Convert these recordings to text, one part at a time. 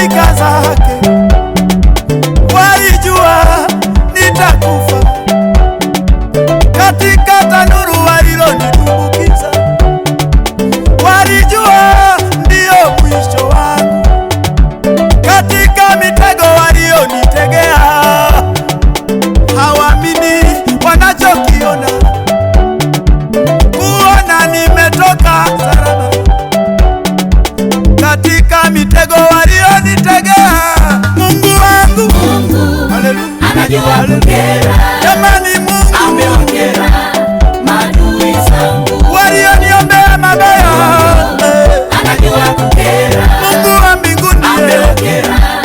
malaika zake walijua nitakufa katika tanuru walilonitumbukiza, walijua ndiyo mwisho wangu katika mitego walionitegea. Hawaamini wanachokiona, kuona nimetoka salama katika mitego walionitegea. Mungu wangu, haleluya, anajua kukera. Jamani, Mungu amewakera maadui zangu walioniombea mabaya. Anajua kukera. Mungu wa mbinguni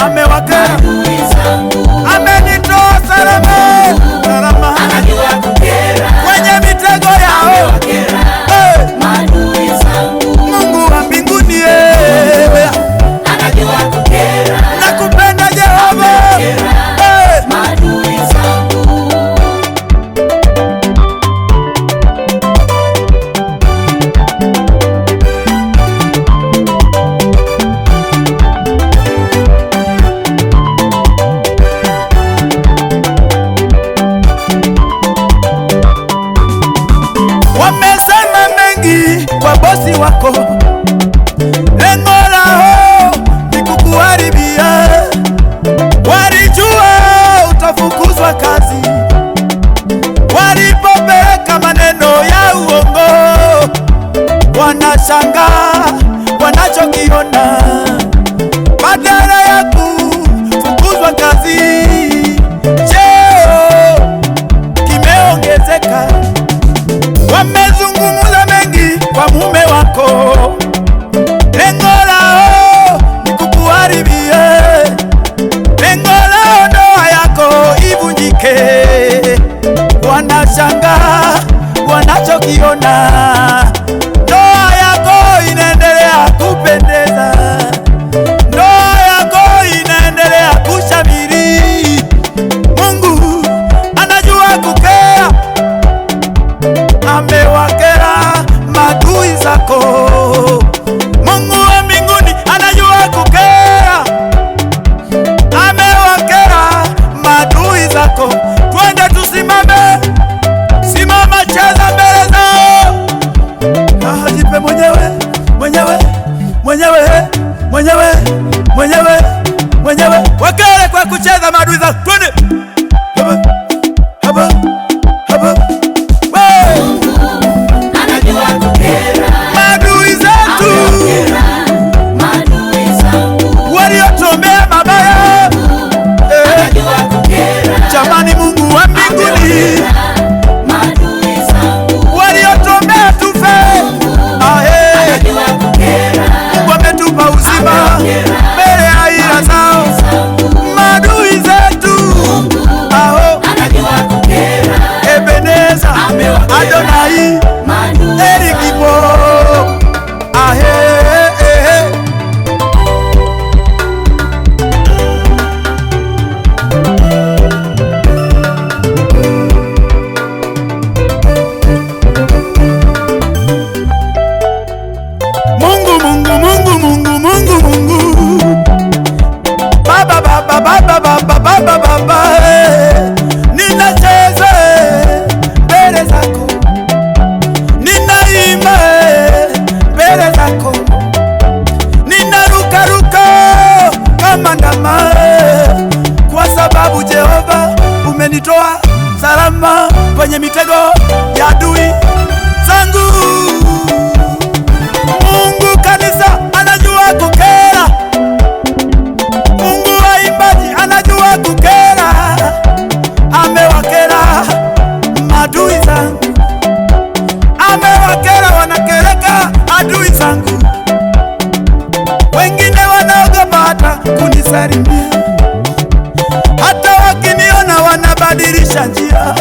amewakera maadui zangu, amenitoa salama salama. Anajua kukera. Kwenye mitego yao amewakera maadui zangu, Mungu wa mbinguni anajua kukera. nakupenda Jehova. Maadui zangu Wamesema mengi kwa bosi wako, lengo lao ni kukuharibia. Walijua utafukuzwa kazi walipopeleka maneno ya uongo. Wanashangaa wanachokiona, badala ya kufukuzwa kazi cheo kimeongezeka. Wamezungumza mengi kwa mume wako, lengo lao ni kukuharibia. Lengo lao ndoa yako ivunjike. Wanashangaa wanachokiona, ndoa yako inaendelea kupendeza, ndoa yako inaendelea kushamiri. Mungu anajua kukea, amewakera maadui zako. Mungu wa mbinguni anajua kukera, amewakera maadui zako. Twende tusimame, simama, cheza mbele zao. Jipe mwenyewe mwenyewe mwenyewe mwenyewe mwenyewe mwenyewe, wakere kwa kucheza maadui zako. Twende haba haba haba. anajua kukera. Maadui zetu Maadui zangu waliotuombea mabaya, anajua kukera. jamani, Mungu wa mbinguni Maadui zangu waliotuombea tufe, anajua kukera. Mungu ametupa uzima mbele ya ila zao. Maadui zetu Anajua kukera. Ebeneza, Adonai, Maadui Erikipo, Mungu Mungu Mungu Mungu Mungu Mungu Baba Baba Baba Baba Baba Baba, ninacheza mbele zako, ninaimba mbele zako, ninarukaruka kama ndama, kwa sababu Jehova umenitoa salama kwenye mitego ya adui zangu. Mungu kanisa anajua kukera, Mungu waimbaji anajua kukera, amewakera maadui zangu, amewakera, wanakereka adui zangu. Wengine wanaogopa hata kunisalimia, hata wakiniona wanabadilisha njia.